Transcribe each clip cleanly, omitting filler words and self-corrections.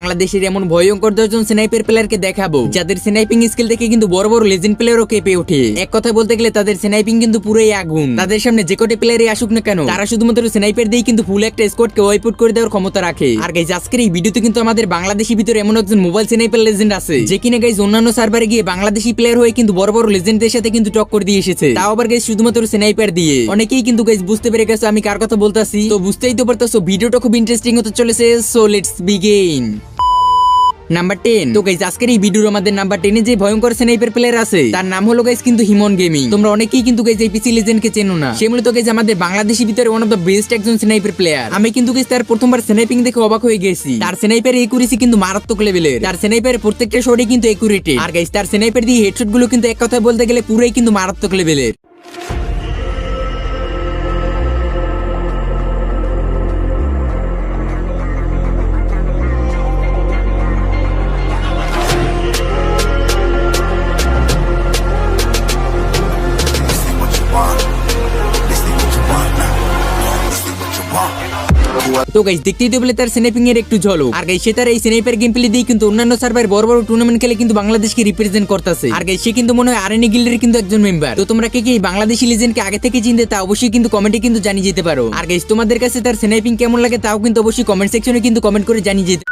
বাংলাদেশের এমন ভয়ঙ্কর 10 জন স্নাইপার প্লেয়ারকে দেখাবো যাদের স্নাইপিং স্কিল দেখে কিন্তু বড় বড় লেজেন্ড প্লেয়ারও কেঁপে ওঠে। এক কথা বলতে গেলে তাদের স্নাইপিং কিন্তু পুরোই আগুন। তাদের সামনে যে কোটি প্লেয়ারই আসুক না কেন তারা শুধুমাত্র স্নাইপার দিয়ে কিন্তু ফুল একটা স্কোয়াডকে ওয়াইপ আউট করে দেওয়ার ক্ষমতা রাখে। আর গাইস আজকের এই ভিডিওতে কিন্তু আমাদের বাংলাদেশের ভিতরে এমন একজন মোবাইল স্নাইপার লেজেন্ড আছে যে কিনা গাইস অন্যান্য সার্ভারে গিয়ে বাংলাদেশি প্লেয়ার হয়ে কিন্তু বড় বড় লেজেন্ডদের সাথে কিন্তু টক্কর দিয়ে এসেছে, তাও আবার গাইস শুধুমাত্র স্নাইপার দিয়ে। অনেকেই কিন্তু গাইস বুঝতে পেরে গেছে আমি কার কথা বলতাছি, তো বুঝতেই তো পারতাছো ভিডিওটা খুব ইন্টারেস্টিং হতে চলেছে। So let's begin. নাম্বার 10। তো গাইস আজকের এই ভিডিওর আমাদের নাম্বার 10 এ যে ভয়ঙ্কর স্নাইপার প্লেয়ার আছে তার নাম হলো গাইস কিন্তু হিমন গেমিং। তোমরা অনেকেই কিন্তু গাইস এই পিসি লেজেন্ডকে চেনো না। সে মূলত গাইস আমাদের বাংলাদেশের ভিতরে ওয়ান অফ দ্য বেস্ট একজন স্নাইপার প্লেয়ার। আমি কিন্তু গাইস তার প্রথমবার স্নাইপিং দেখে অবাক হয়ে গেছি। তার স্নাইপার একুরেসি কিন্তু মারাত্মক লেভেলের। তার স্নাইপারের প্রত্যেকটা শটই কিন্তু একুরেটেড। আর গাইস তার স্নাইপার দিয়ে হেডশট গুলো কিন্তু এক কথায় বলতে গেলে পুরোই কিন্তু মারাত্মক লেভেলের। তো গাইস দেখতেই তো বলে তার স্নাইপিং এর একটু ঝলক। আর গাইস সে তার এই স্নাইপার গেম প্লে দিয়ে কিন্তু অন্যান্য সার্ভার বড় বড় টুর্নামেন্ট খেলে কিন্তু বাংলাদেশকে রিপ্রেজেন্ট করতেছে। আর গাইস সে কিন্তু মনে হয় আরএনএ গিল্ডের কিন্তু একজন মেম্বার। তো তোমরা কে এই বাংলাদেশি লেজেন্ডকে আগে থেকে চিনতে তা অবশ্যই কিন্তু কমেন্টে কিন্তু জানিয়ে যেতে পারো। আর গাইস তোমাদের কাছে তার স্নাইপিং কেমন লাগে তাও কিন্তু অবশ্যই কমেন্ট সেকশনে কিন্তু কমেন্ট করে জানিয়ে যেতে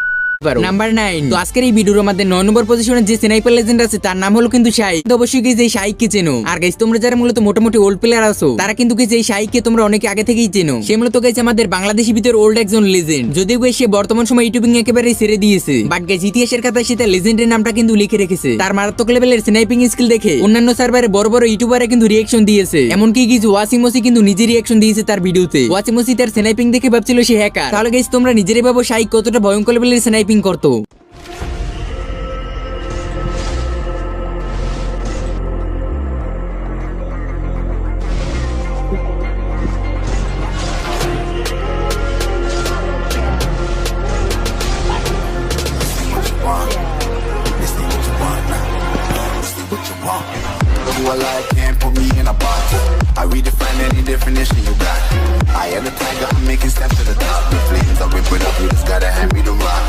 নাম্বার 9। তো আজকের এই ভিডিওর মধ্যে 9 নম্বর পজিশনে যে স্নাইপার লেজেন্ড আছে তার নাম হলো কিন্তু শাইক। তো অবশ্যই গাইস এই শাইককে চেনো। আর গাইস তোমরা যারা মূলত মোটামুটি ওল্ড প্লেয়ার আছো তারা কিন্তু গাইস এই শাইককে তোমরা অনেক আগে থেকেই চেনো। সে মূলত গাইস আমাদের বাংলাদেশের ভিতর ওল্ড একজন লেজেন্ড। যদিও গাইস সে বর্তমান সময় ইউটিউবিং একেবারে ছেড়ে দিয়েছে, বাট গাইস ইতিহাসের খাতায় সে তার লেজেন্ডের নামটা কিন্তু লিখে রেখেছে। তার মারাত্মক লেভেলের স্নাইপিং স্কিল দেখে অন্যান্য সার্ভারে বড় বড় ইউটিউবারে কিন্তু রিঅ্যাকশন দিয়েছে। এমনকি গাইস ওয়াসিমোসি কিন্তু নিজে রিঅ্যাকশন দিয়েছে তার ভিডিওতে। ওয়াসিমোসি তার স্নাইপিং দেখে ভাবছিল সে হ্যাকার। তাহলে গাইস তোমরা নিজেরাই ভাবো শাইক কতটা ভয়ঙ্কর লেভেলের স্নাইপিং করতো। Who I like can't put me in a box. I redefine any definition you got. I am the tiger, I'm making steps to the top. The flames, I whip it up, you just gotta hand me the rock.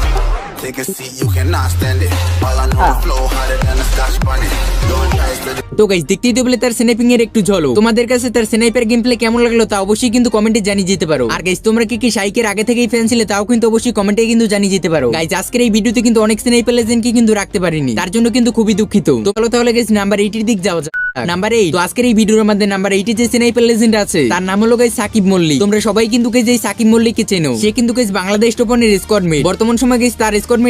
Take a seat, you cannot stand it. All I know is flow harder than a Scotch bunny. Don't try to. তো guys দেখতেই তো বলে তার sniping এর একটু ঝলক। তোমাদের কাছে তার স্নাইপার গেম প্লে কেমন লাগলো তা অবশ্যই কিন্তু কমেন্টে জানিয়ে যেতে পারো। আর গাইস তোমরা কি শাইকের আগে থেকেই ফ্যান ছিলে তাও কিন্তু অবশ্যই কমেন্টে কিন্তু জানিয়ে যেতে পারো। গাইস আজকের এই ভিডিওতে কিন্তু অনেক স্নাইপার লেজেন্ডকে কিন্তু রাখতে পারিনি, তার জন্য কিন্তু খুবই দুঃখিত। তো চলো তাহলে গাইস নাম্বার 8 এর দিক যাওয়া যাক। নাম্বার 8। তো আজকের এই ভিডিওর মধ্যে নাম্বার 8 এ যে স্নাইপার লেজেন্ড আছে তার নাম হলো গাইস সাকিব মল্লিক। তোমরা সবাই কিন্তু গাইস এই সাকিব মল্লিককে চেনো। সে কিন্তু গাইস বাংলাদেশ টপ 1 এর স্কোয়াড মেট। বর্তমান সময় গাইস তার স্কোয়াড মেট